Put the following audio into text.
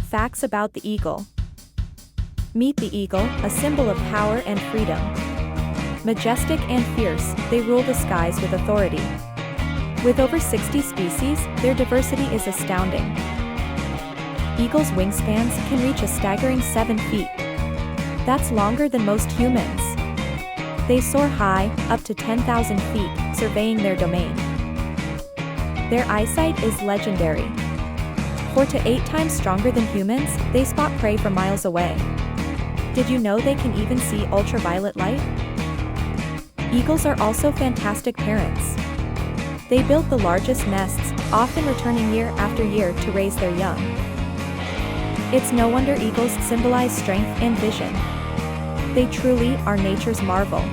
Facts about the eagle. Meet the eagle, a symbol of power and freedom. Majestic and fierce, they rule the skies with authority. With over 60 species, their diversity is astounding. Eagles' wingspans can reach a staggering 7 feet. That's longer than most humans. They soar high, up to 10,000 feet, surveying their domain. Their eyesight is legendary. 4 to 8 times stronger than humans, they spot prey from miles away. Did you know they can even see ultraviolet light? Eagles are also fantastic parents. They build the largest nests, often returning year after year to raise their young. It's no wonder eagles symbolize strength and vision. They truly are nature's marvel.